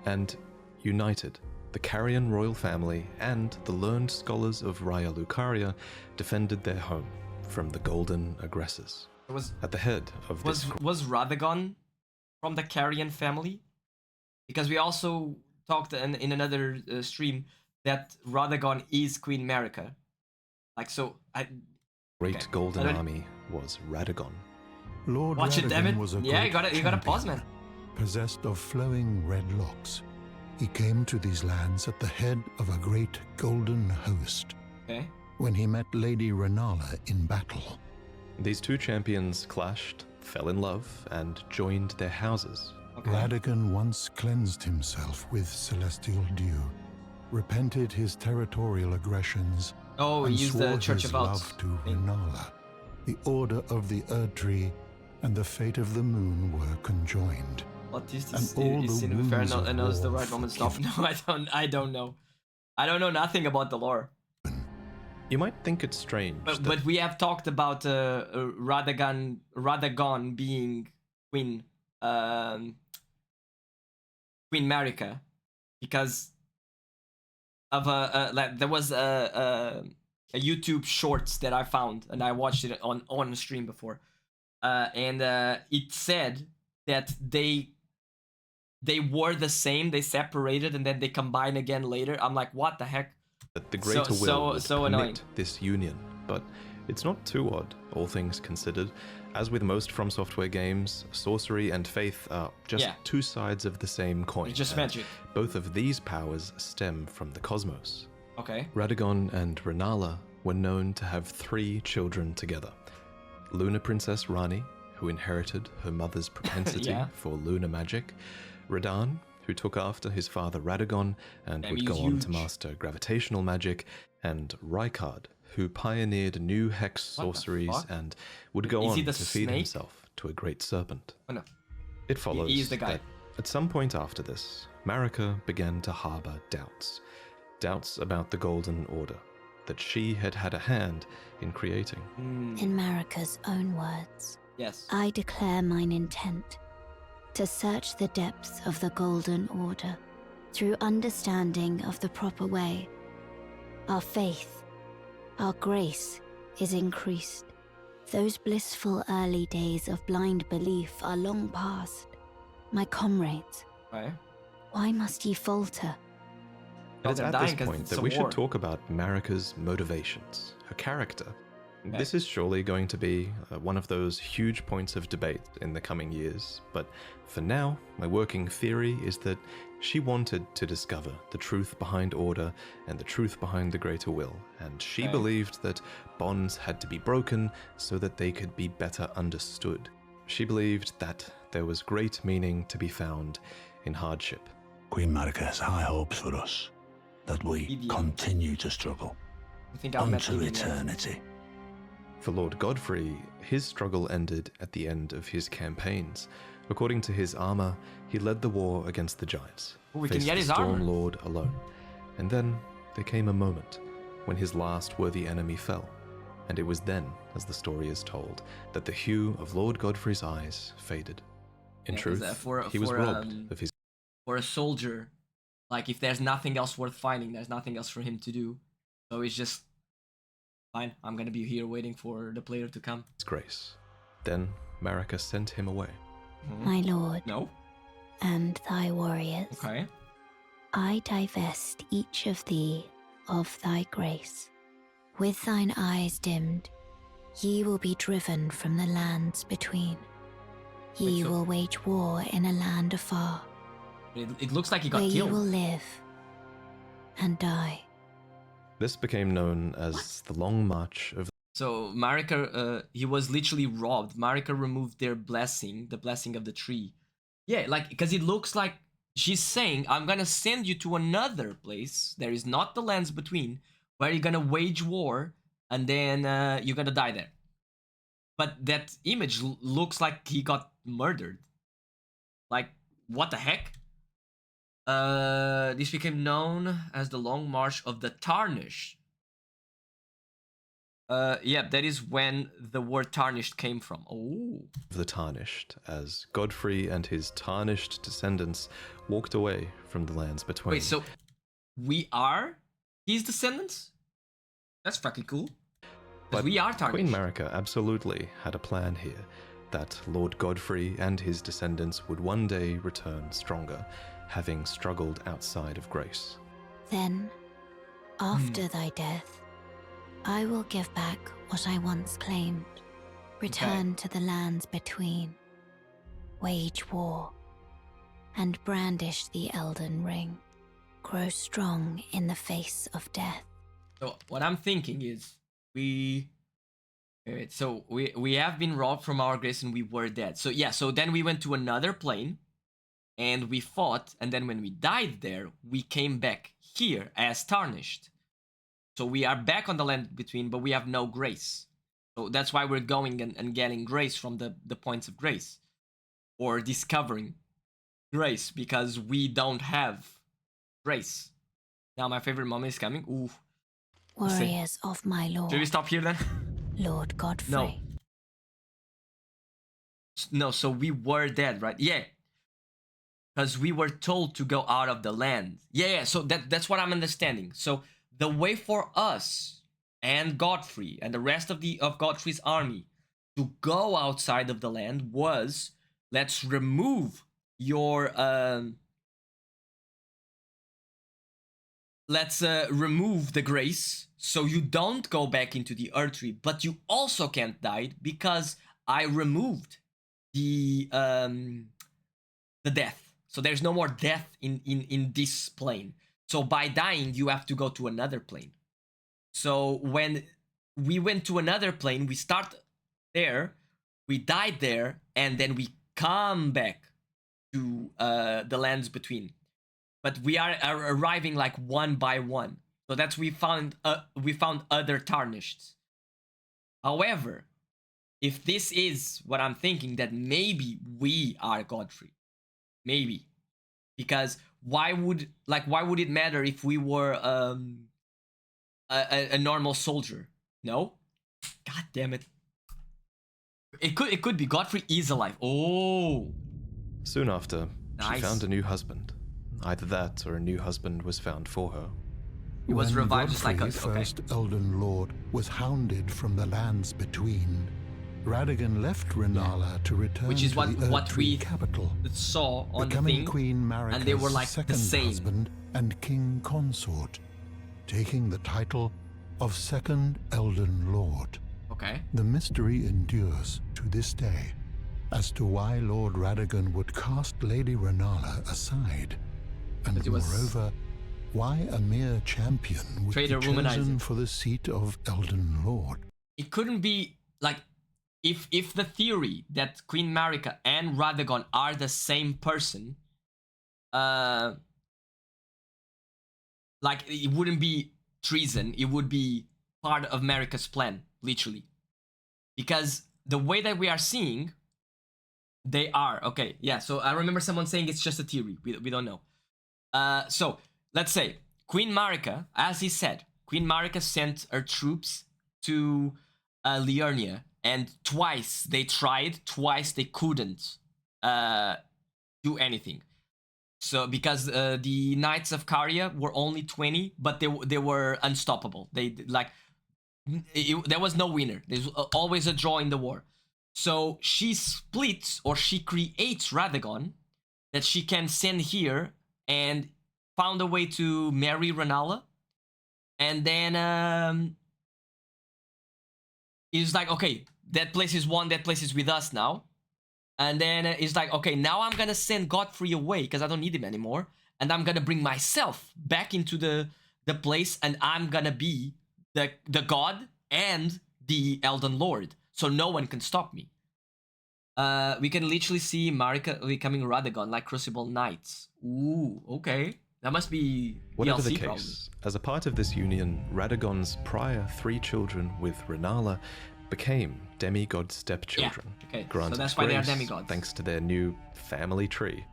and united. The Carian royal family and the learned scholars of Raya Lucaria defended their home from the golden aggressors. Was At the head of this was Radagon from the Carrion family? Because we also talked in another stream that Radagon is Queen Marika. Like, so great okay. golden I don't- army was Radagon. Lord watch it, damn Radagon it. was a Yeah, you great gotta pause, champion, man. possessed of flowing red locks. He came to these lands at the head of a great golden host Okay. when he met Lady Renala in battle. These two champions clashed, fell in love, and joined their houses. Okay. Radagon once cleansed himself with celestial dew, repented his territorial aggressions, Oh, and use swore the Church his of Oaths love to thing. Renala. The Order of the Erdtree and the fate of the moon were conjoined. What is And this? all Is the Sin fair wounds of and knows the war right moment stop? forgiven. No, I don't know. I don't know nothing about the lore. You might think it's strange that But we have talked about Radagon being Queen Queen Marika because of like there was a YouTube shorts that I found and I watched it on stream before, and it said that they were the same, they separated and then they combine again later. I'm like, what the heck? the greater will would so permit annoying. this union, but it's not too odd, all things considered. As with most From Software games, sorcery and faith are just two sides of the same coin. It's just and magic. Both of these powers stem from the cosmos. Okay. Radagon and Renala were known to have 3 children together. Lunar Princess Rani, who inherited her mother's propensity Yeah. for lunar magic. Radahn, who took after his father Radagon and Damn, would he's go on to huge. master gravitational magic. And Rykard, who pioneered new hex What the sorceries fuck? and would go Is on he the to feed snake? himself to a great serpent. Oh no. It follows He is the guy. that at some point after this, Marika began to harbor doubts. Doubts about the Golden Order, that she had had a hand in creating. In Marika's own words, Yes. I declare mine intent to search the depths of the Golden Order through understanding of the proper way. Our faith, our grace is increased. Those blissful early days of blind belief are long past. My comrades, Okay. why must ye falter? It's they're at dying this 'cause point it's that a we war. should talk about Marika's motivations, her character. Okay. This is surely going to be one of those huge points of debate in the coming years, but for now, my working theory is that she wanted to discover the truth behind order and the truth behind the greater will, and she Okay. believed that bonds had to be broken so that they could be better understood. She believed that there was great meaning to be found in hardship. Queen Marika has high hopes for us, that we Idiot. continue to struggle I think I've met unto Lydian, yes. eternity. For Lord Godfrey, his struggle ended at the end of his campaigns. According to his armor, he led the war against the giants, Oh, we can faced get the his Storm armor. Lord alone. And then there came a moment when his last worthy enemy fell, and it was then, as the story is told, that the hue of Lord Godfrey's eyes faded. In Yeah, 'cause, truth, he was robbed of his For a soldier, like if there's nothing else worth fighting, there's nothing else for him to do. So he's just fine. I'm gonna be here waiting for the player to come. grace. Then Marika sent him away. My lord, No. and thy warriors, Okay. I divest each of thee of thy grace. With thine eyes dimmed, ye will be driven from the lands between. Ye Wait, so- will wage war in a land afar, It looks like he got where ye will killed. live and die. This became known as the Long March of So Marika, he was literally robbed. Marika removed their blessing, the blessing of the tree. Yeah, like because it looks like she's saying, "I'm gonna send you to another place. There is not the lands between, where you're gonna wage war, and then you're gonna die there." But that image looks like he got murdered. Like what the heck? This became known as the Long March of the Tarnished. Yeah, that is when the word tarnished came from. Oh. the Tarnished, as Godfrey and his tarnished descendants walked away from the lands between. Wait, so we are his descendants? That's fucking cool. But we are tarnished. Queen Marika absolutely had a plan here, that Lord Godfrey and his descendants would one day return stronger, having struggled outside of grace. Then, after thy death, I will give back what I once claimed. Return to the lands between, wage war, and brandish the Elden Ring. Grow strong in the face of death. So what I'm thinking is we have been robbed from our grace and we were dead. So yeah, so then we went to another plane and we fought, and then when we died there, we came back here as tarnished. So we are back on the land between, but we have no grace. So that's why we're going and getting grace from the points of grace, or discovering grace, because we don't have grace. Now my favorite moment is coming. Ooh. Warriors of my lord. Should we stop here then? Lord Godfrey. No. No, so we were dead, right? Yeah. Because we were told to go out of the land. Yeah, so that's what I'm understanding. So the way for us and Godfrey and the rest of Godfrey's army to go outside of the land was, let's remove your remove the grace, so you don't go back into the Earth Tree, but you also can't die because I removed the death. So there's no more death in this plane. So by dying, you have to go to another plane. So when we went to another plane, we start there, we died there, and then we come back to the lands between. But we are arriving like one by one. So that's we found other tarnished. However, if this is what I'm thinking, that maybe we are Godfrey. Maybe. Because why would it matter if we were a normal soldier? No? God damn it. It could be Godfrey is alive. Oh. Soon after, Nice. she found a new husband. Either that or a new husband was found for her. He was When revived just like Godfrey, us. Okay. first Elden Lord, was hounded from the lands between, Radagon left Rennala to return Which is to what the what Erdtree we capital, saw on the becoming thing. Queen Marika's and they were like the second same. husband and king consort, taking the title of Second Elden Lord. Okay. The mystery endures to this day as to why Lord Radagon would cast Lady Rennala aside, and But it was- moreover, why a mere champion would Traitor be womanizing. chosen for the seat of Elden Lord. It couldn't be like if the theory that Queen Marika and Radagon are the same person, like it wouldn't be treason, it would be part of Marika's plan, literally. Because the way that we are seeing, they are. Okay, yeah, so I remember someone saying it's just a theory. We don't know. So, let's say, Queen Marika, as he said, Queen Marika sent her troops to Liurnia, and twice they tried, twice they couldn't do anything. So, because the Knights of Caria were only 20, but they were unstoppable. There was no winner. There's always a draw in the war. So she splits, or she creates Radagon that she can send here, and found a way to marry Rennala. And then it's like, okay, that place is won, that place is with us now. And then it's like, okay, now I'm gonna send Godfrey away because I don't need him anymore, and I'm gonna bring myself back into the place, and I'm gonna be the god and the Elden Lord, so no one can stop me. We can literally see Marika becoming Radagon like Crucible Knights. Ooh, okay. That must be Whatever DLC the case, as a part of this union, Radagon's prior 3 children with Rennala became demigod stepchildren. Yeah, okay, so granted that's why they are grace demigods. Thanks to their new family tree.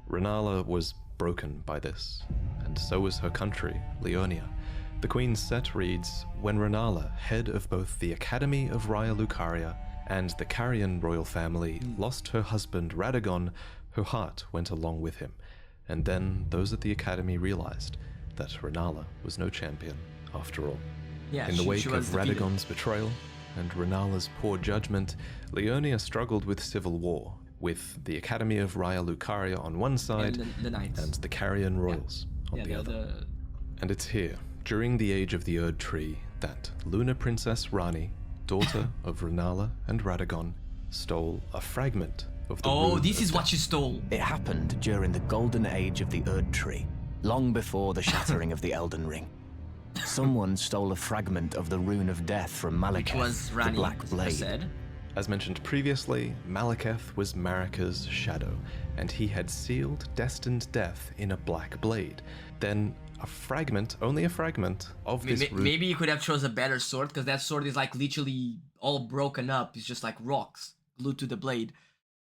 Rennala was broken by this, and so was her country, Liurnia. The Queen's set reads, when Rennala, head of both the Academy of Raya Lucaria and the Carian royal family, lost her husband Radagon, her heart went along with him. And then those at the Academy realized that Rennala was no champion after all. Yeah, In the wake she of was defeated. Radagon's betrayal and Rennala's poor judgment, Liurnia struggled with civil war, with the Academy of Raya Lucaria on one side And the Knights. and the Carian royals on the other. And it's here, during the age of the Erd Tree, that Lunar Princess Rani, daughter of Rennala and Radagon, stole a fragment of the Oh, Rune this of is what Death. you stole. It happened during the golden age of the Erd Tree, long before the shattering of the Elden Ring. Someone stole a fragment of the Rune of Death from Which Malekith, was the Rani, Black as I Blade. said. As mentioned previously, Malekith was Marika's shadow, and he had sealed destined death in a black blade. Then a fragment, only a fragment, of this rune. Maybe you could have chose a better sword, because that sword is like literally all broken up. It's just like rocks glued to the blade.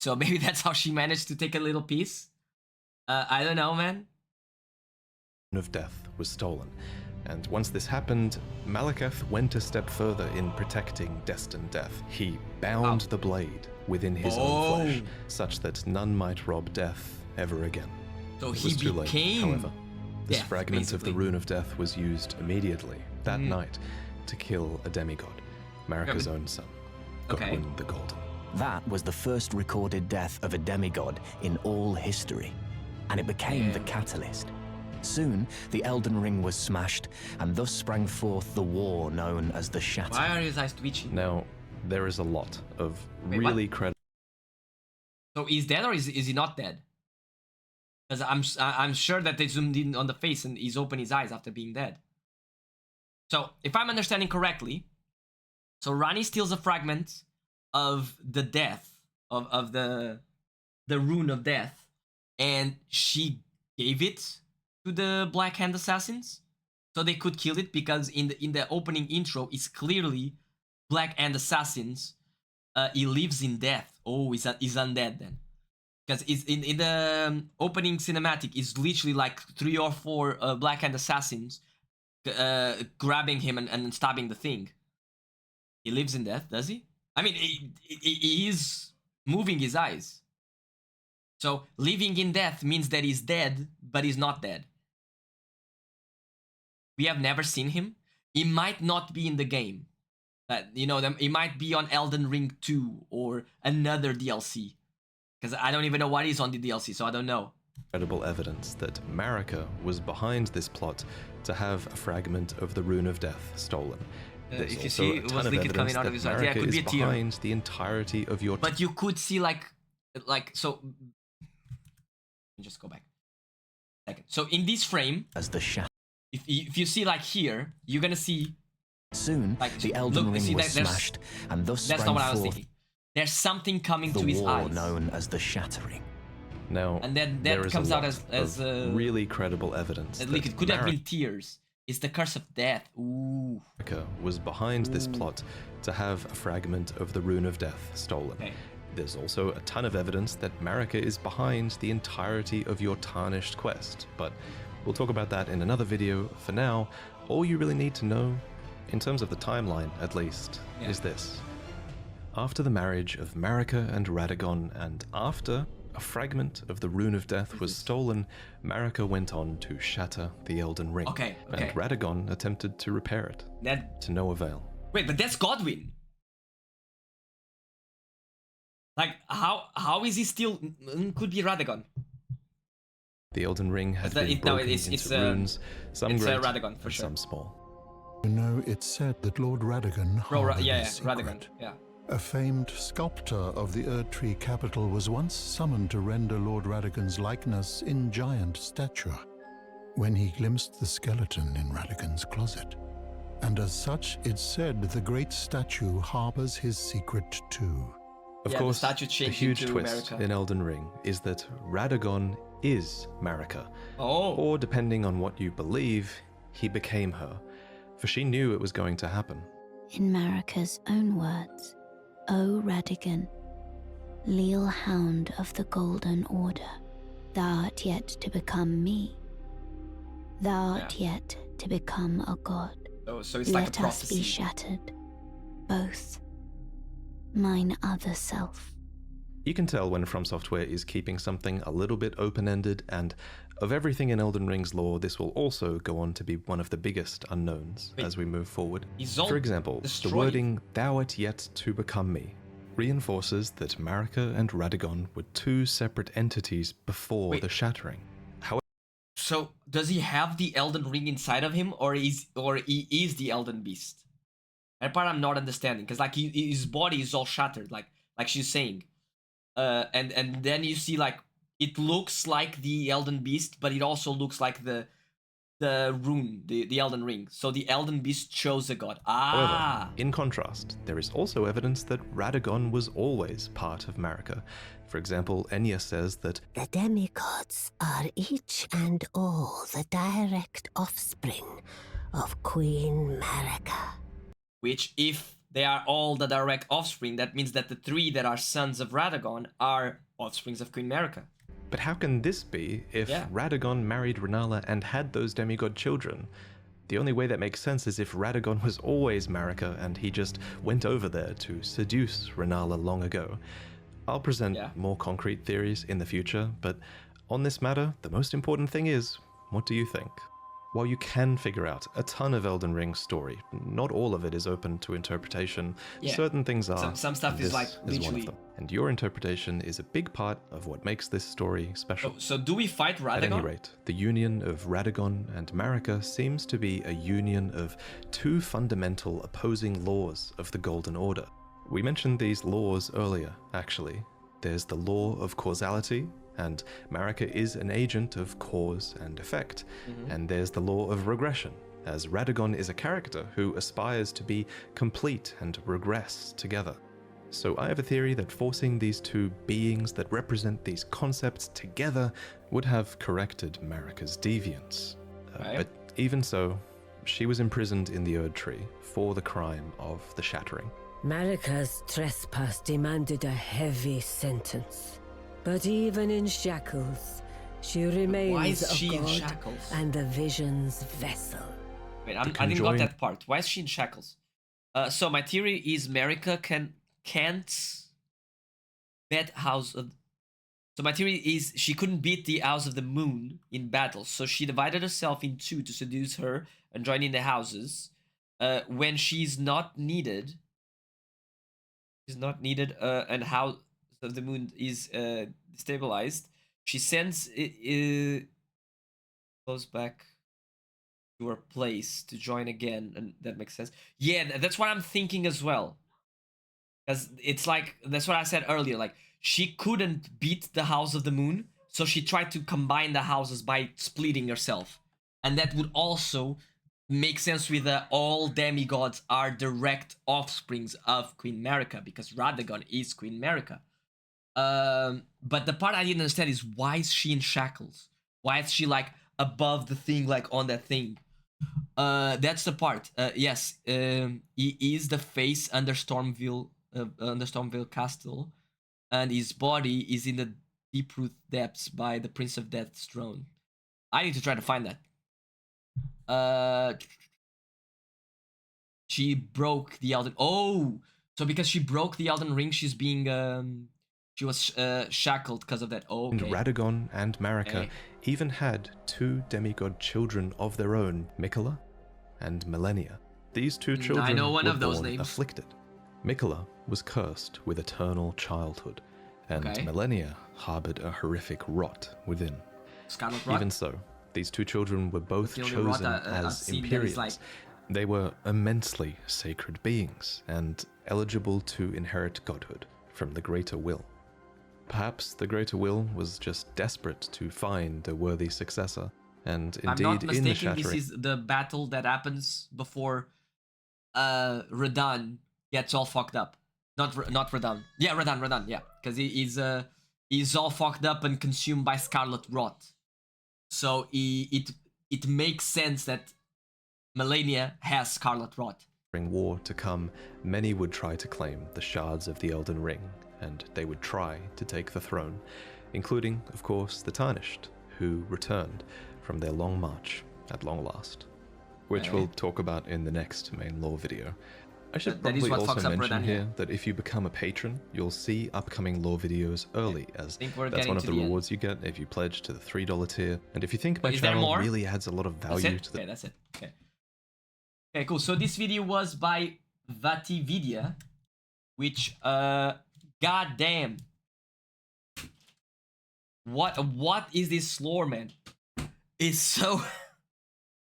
So maybe that's how she managed to take a little piece. I don't know, man. Of death was stolen. And once this happened, Malekith went a step further in protecting destined death. He bound the blade within his own flesh, such that none might rob death ever again. So It he was too late, became however. This death, fragment of the basically. Rune of Death was used immediately, that night, to kill a demigod, Marika's own son, Godwyn the Golden. That was the first recorded death of a demigod in all history, and it became the catalyst. Soon, the Elden Ring was smashed, and thus sprang forth the war known as the Shatter. Why are his eyes twitching? Now, there is a lot of Wait, really credible So he's dead or is he not dead? Because I'm sure that they zoomed in on the face and he's opened his eyes after being dead. So if I'm understanding correctly, so Rani steals a fragment of the death of the rune of death, and she gave it to the Black Hand assassins so they could kill it, because in the opening intro it's clearly Black Hand assassins. He lives in death. Oh, he's undead then, because it's in the opening cinematic is literally like 3 or 4 Black Hand assassins grabbing him and stabbing the thing. He lives in death, does he? I mean, he is moving his eyes. So living in death means that he's dead, but he's not dead. We have never seen him. He might not be in the game. He might be on Elden Ring 2 or another DLC. Because I don't even know what is on the DLC, so I don't know. evidence that Marika was behind this plot to have a fragment of the Rune of Death stolen. There's If you also see, a it ton was of liquid coming evidence out that of his eyes. Yeah, it Marika could be is a tear. behind the entirety of your But you could see like so. Just go back. Second. So in this frame, As the Shatter. if you see like here, you're gonna see. Soon, Like, the Elden look, Ring see, was there's- smashed, and thus That's sprang not what I was forth thinking. There's something coming the to his war eyes, known as the Shattering. Now, and then there that is comes a out lot as of really credible evidence At that least it could have Marika been tears. It's the curse of death. Ooh. was behind this plot to have a fragment of the Rune of Death stolen. Okay. There's also a ton of evidence that Marika is behind the entirety of your tarnished quest, but we'll talk about that in another video. For now, all you really need to know, in terms of the timeline at least, is this. After the marriage of Marika and Radagon, and after a fragment of the Rune of Death was stolen, Marika went on to shatter the Elden Ring. Okay. And Radagon attempted to repair it, That to no avail. wait, but that's Godwyn. Like how is he still? Could be Radagon. The Elden Ring had that- been it- no, broken it's- into it's, runes, some it's, great Radagon, for and sure. some small. You know, it's said that Lord Radagon harbored a Yeah, secret. Radagon. Yeah. A famed sculptor of the Erdtree capital was once summoned to render Lord Radagon's likeness in giant stature, when he glimpsed the skeleton in Radagon's closet. And as such, it's said the great statue harbors his secret too. Of Yeah, the course, statue the changed huge into twist Marika. in Elden Ring is that Radagon is Marika. Oh. Or depending on what you believe, he became her, for she knew it was going to happen. In Marika's own words, O Radagon, leal hound of the Golden Order, thou art yet to become me. Thou art yet to become a god. So it's like a Let us be prophecy. shattered, both. Mine other self. You can tell when From Software is keeping something a little bit open-ended, and of everything in Elden Ring's lore, this will also go on to be one of the biggest unknowns Wait, as we move forward. he's all For example, destroyed. the wording, thou art yet to become me, reinforces that Marika and Radagon were two separate entities before Wait. the shattering. So does he have the Elden Ring inside of him, or he is the Elden Beast? That part I'm not understanding, because like his body is all shattered, like she's saying, and then you see like it looks like the Elden Beast, but it also looks like the the rune, the Elden Ring. So the Elden Beast chose a god. Ah. However, in contrast, there is also evidence that Radagon was always part of Marika. For example, Enya says that The demigods are each and all the direct offspring of Queen Marika. Which, if they are all the direct offspring, that means that the 3 that are sons of Radagon are offsprings of Queen Marika. but how can this be if Yeah. Radagon married Renala and had those demigod children? The only way that makes sense is if Radagon was always Marika and he just went over there to seduce Renala long ago. I'll present more concrete theories in the future, but on this matter, the most important thing is, what do you think? While you can figure out a ton of Elden Ring's story, not all of it is open to interpretation. Yeah. Certain things are. Some stuff and is this like one literally. of them. And your interpretation is a big part of what makes this story special. So do we fight Radagon? At any rate, the union of Radagon and Marika seems to be a union of 2 fundamental opposing laws of the Golden Order. We mentioned these laws earlier, actually. There's the law of causality, and Marika is an agent of cause and effect. And there's the law of regression, as Radagon is a character who aspires to be complete and regress together. So I have a theory that forcing these 2 beings that represent these concepts together would have corrected Marika's deviance. Right. But even so, she was imprisoned in the Erd Tree for the crime of the Shattering. Marika's trespass demanded a heavy sentence. But even in shackles, she remains Why is a she in god shackles? and the vision's vessel. Wait, I didn't got that part. Why is she in shackles? So my theory is Marika can't bet House of. So my theory is she couldn't beat the House of the Moon in battle, so she divided herself in 2 to seduce her and join in the houses. When she's not needed, and House of the Moon is destabilized, she sends it goes back to her place to join again, and that makes sense. Yeah, that's what I'm thinking as well. Because it's like, that's what I said earlier, like, she couldn't beat the House of the Moon, so she tried to combine the houses by splitting herself. And that would also make sense with all demigods are direct offsprings of Queen Marika, because Radagon is Queen Marika. But the part I didn't understand is, why is she in shackles? Why is she like above the thing, like on that thing? That's the part. Yes, he is the face under Stormville Castle, and his body is in the deep root depths by the Prince of Death's throne. I need to try to find that. She broke the Elden. Oh, so because she broke the Elden Ring, she's being she was shackled because of that. Oh, okay. And Radagon and Marika even had 2 demigod children of their own, Mikola and Millennia. These 2 children I know one were of those born names. afflicted. Mikola was cursed with eternal childhood, and Okay. Millennia harbored a horrific rot within. Scarlet Rot. Even so, these 2 children were both the only rot chosen I've as seen that is Imperials. like- They were immensely sacred beings and eligible to inherit godhood from the Greater Will. Perhaps the Greater Will was just desperate to find a worthy successor, and If I'm not indeed in the mistaken, this Shattering. is the battle that happens before Radahn gets all fucked up. Not Radahn. Yeah, Radahn. Yeah, because he's all fucked up and consumed by Scarlet Rot. So it makes sense that Millennia has Scarlet Rot. During war to come, many would try to claim the shards of the Elden Ring, and they would try to take the throne, including, of course, the Tarnished, who returned from their long march at long last, which Okay. we'll talk about in the next main lore video. I should That is probably what also fucks up mention Radahn here here. that if you become a patron, you'll see upcoming lore videos early, as think we're that's getting one of to the the end. rewards you get if you pledge to the $3 tier. And if you think my Wait, is there channel more? really adds a lot of That's value it? to the Okay, that's it. Okay, cool. So this video was by Vatividia, which goddamn. What is this lore, man? It's so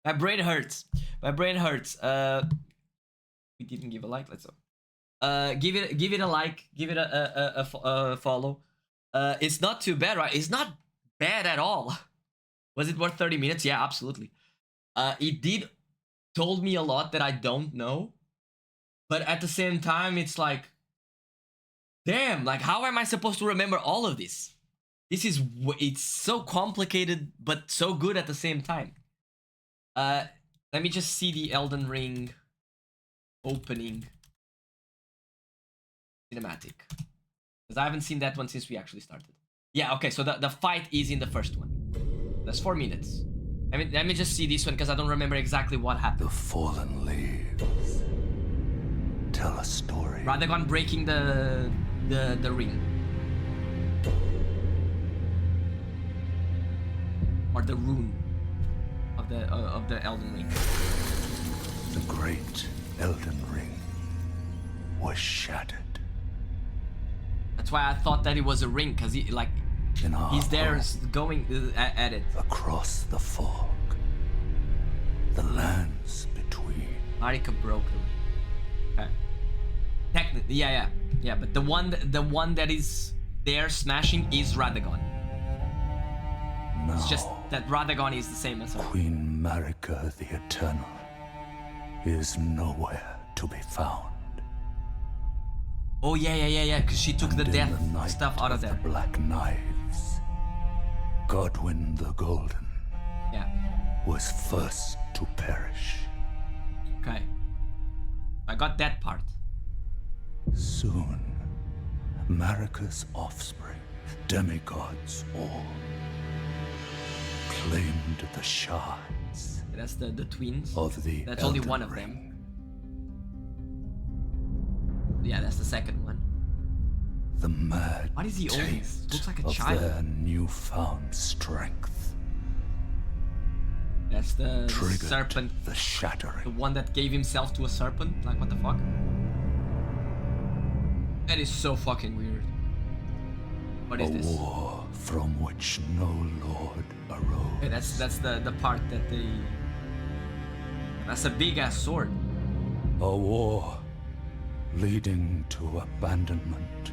my brain hurts. My brain hurts. We didn't give a like. Let's give it a like. Give it a follow. It's not too bad, right? It's not bad at all. Was it worth 30 minutes? Yeah, absolutely. It did told me a lot that I don't know, but at the same time, it's like, damn, like how am I supposed to remember all of this? It's so complicated, but so good at the same time. Let me just see the Elden Ring opening cinematic, because I haven't seen that one since we actually started. Yeah, okay, so the fight is in the first one. That's 4 minutes. I mean, let me just see this one because I don't remember exactly what happened. The fallen leaves tell a story. Radagon breaking the ring. Or the rune of the Elden Ring. The great Elden Ring was shattered. That's why I thought that it was a ring, because he's there going at it. Across the fog, the lands between. Marika broke the ring. Okay. Technically, yeah, but the one that is there smashing is Radagon. Now, It's just that Radagon is the same as her. Queen Marika the Eternal is nowhere to be found. Oh yeah, because she took the And in death the night stuff out of the there. Black Knives, Godwyn the Golden Yeah. was first to perish. Okay. I got that part. Soon, Marika's offspring, demigods all, claimed the shards That's the twins. of the That's only Elden one of Ring. them. Yeah, that's the second one. The mad Why is he old? taste Looks like a of child. their newfound strength That's the triggered serpent. the The shattering. one that gave himself to a serpent? Like, what the fuck? That is so fucking weird. What is A this? war from which no lord arose. Okay, that's the part that they... That's a big ass sword. A war leading to abandonment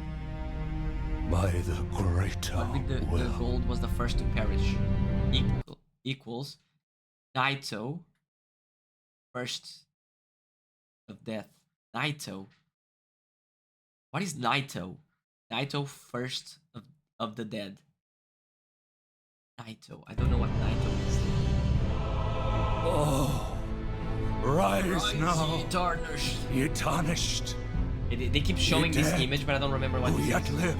by the greater The will. gold was the first to perish. Equals Naito, first of death. Naito. What is Naito? Naito, first of the dead. Naito. I don't know what Naito is. Oh, rise now, Ye tarnished. ye tarnished, They keep showing this dead, image, but I don't remember what who this yet is. live.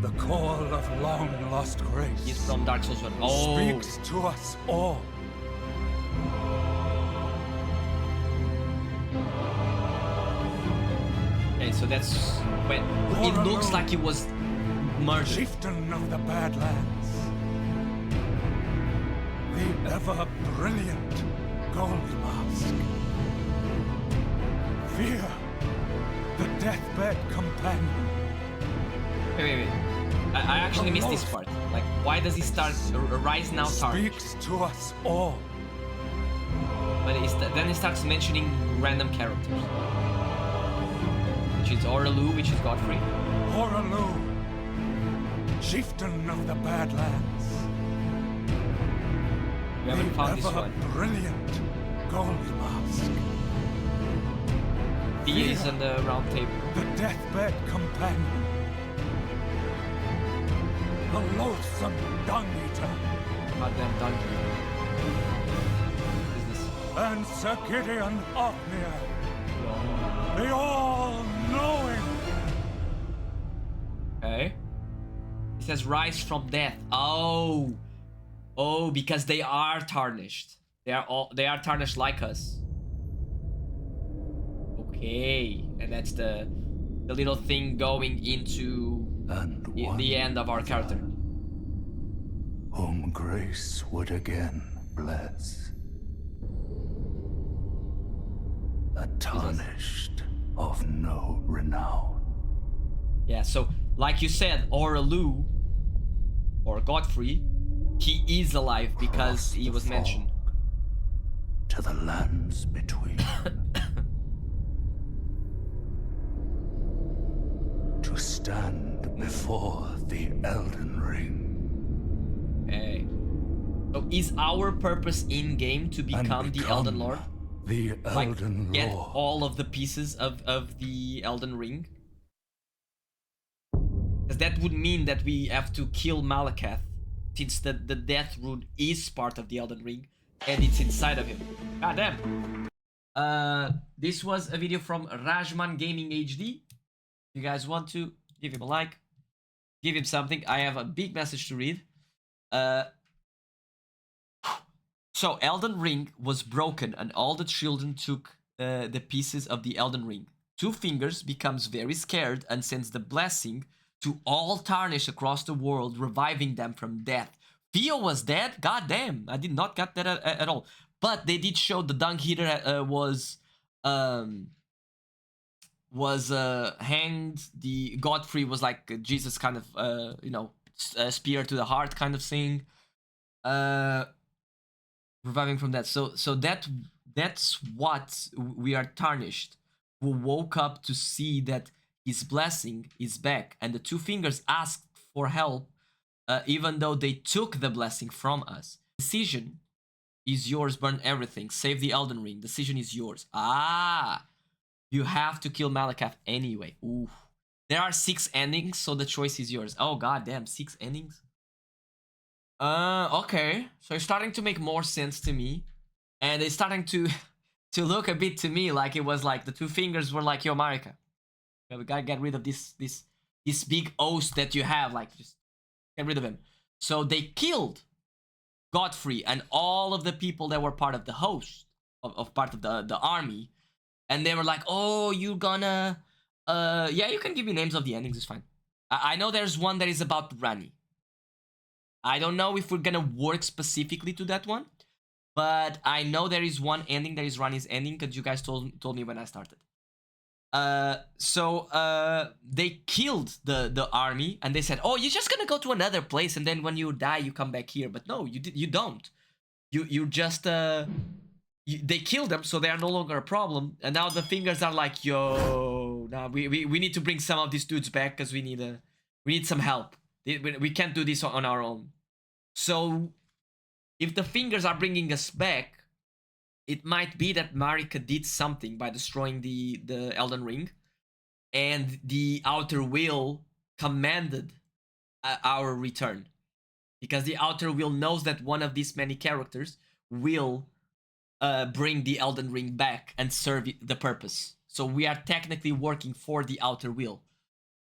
The call of long-lost grace He's from Dark Souls 1. Oh, speaks to us all. okay, so that's when it looks like he was murdered. Chieftain of the Badlands, the ever-brilliant Gold Mask, Fear, the deathbed companion. Wait. I actually missed this part. Like, why does he start Rise Now tarnished? Speaks to us all. But then he starts mentioning random characters. Which is Oralu, which is Godfrey. Oralu, Chieftain of the Badlands, We haven't found this the one. ever-brilliant Gold Mask, He is on the round table. the deathbed companion, the loathsome dung-eater, Goddamn donkey. What is this? and Sir Gideon Ofnir, the all-knowing. Okay. It says rise from death. Oh, because they are tarnished. They are tarnished like us. Okay, and that's the little thing going into And the end of our character. whom grace would again bless. A tarnished of no renown. Yeah, so like you said, Oralu or Godfrey, he is alive because Cross he the was mentioned. fog to the lands between. To stand before the Elden Ring. Okay. So is our purpose in game to become the Elden Lord? The Like, Elden get Lord. all of the pieces of the Elden Ring? Because that would mean that we have to kill Malakath, since the death rune is part of the Elden Ring and it's inside of him. God damn. This was a video from Rajman Gaming HD. If you guys want to, give him a like, give him something. I have a big message to read. So Elden Ring was broken and all the children took the pieces of the Elden Ring. Two Fingers becomes very scared and sends the blessing to all Tarnish across the world, reviving them from death. Theo was dead? God damn, I did not get that at all. But they did show the Dung Eater was hanged. The Godfrey was like Jesus kind of, you know, spear to the heart kind of thing. Reviving from that. So that's what we are Tarnished, who woke up to see that his blessing is back, and the Two Fingers asked for help, even though they took the blessing from us. Decision is yours. Burn everything. Save the Elden Ring. Decision is yours. Ah, you have to kill Malakath anyway. Ooh. There are 6 endings, so the choice is yours. Oh god damn, 6 endings. Okay. So it's starting to make more sense to me. And it's starting to look a bit to me like it was like the Two Fingers were like, yo, Marika, we gotta get rid of this big oath that you have, like just get rid of him. So they killed Godfrey and all of the people that were part of the host of part of the army. And they were like, oh, you're gonna yeah, you can give me names of the endings, it's fine. I know there's one that is about Rani. I don't know if we're gonna work specifically to that one, but I know there is one ending that is Rani's ending because you guys told me when I started. So they killed the army and they said, oh, you're just gonna go to another place and then when you die you come back here. But no, you don't. You just they killed them, so they are no longer a problem. And now the Fingers are like, yo, now we need to bring some of these dudes back because we need some help. We can't do this on our own. So if the Fingers are bringing us back, it might be that Marika did something by destroying the Elden Ring, and the Outer Will commanded our return, because the Outer Will knows that one of these many characters will bring the Elden Ring back and serve the purpose. So we are technically working for the Outer Will.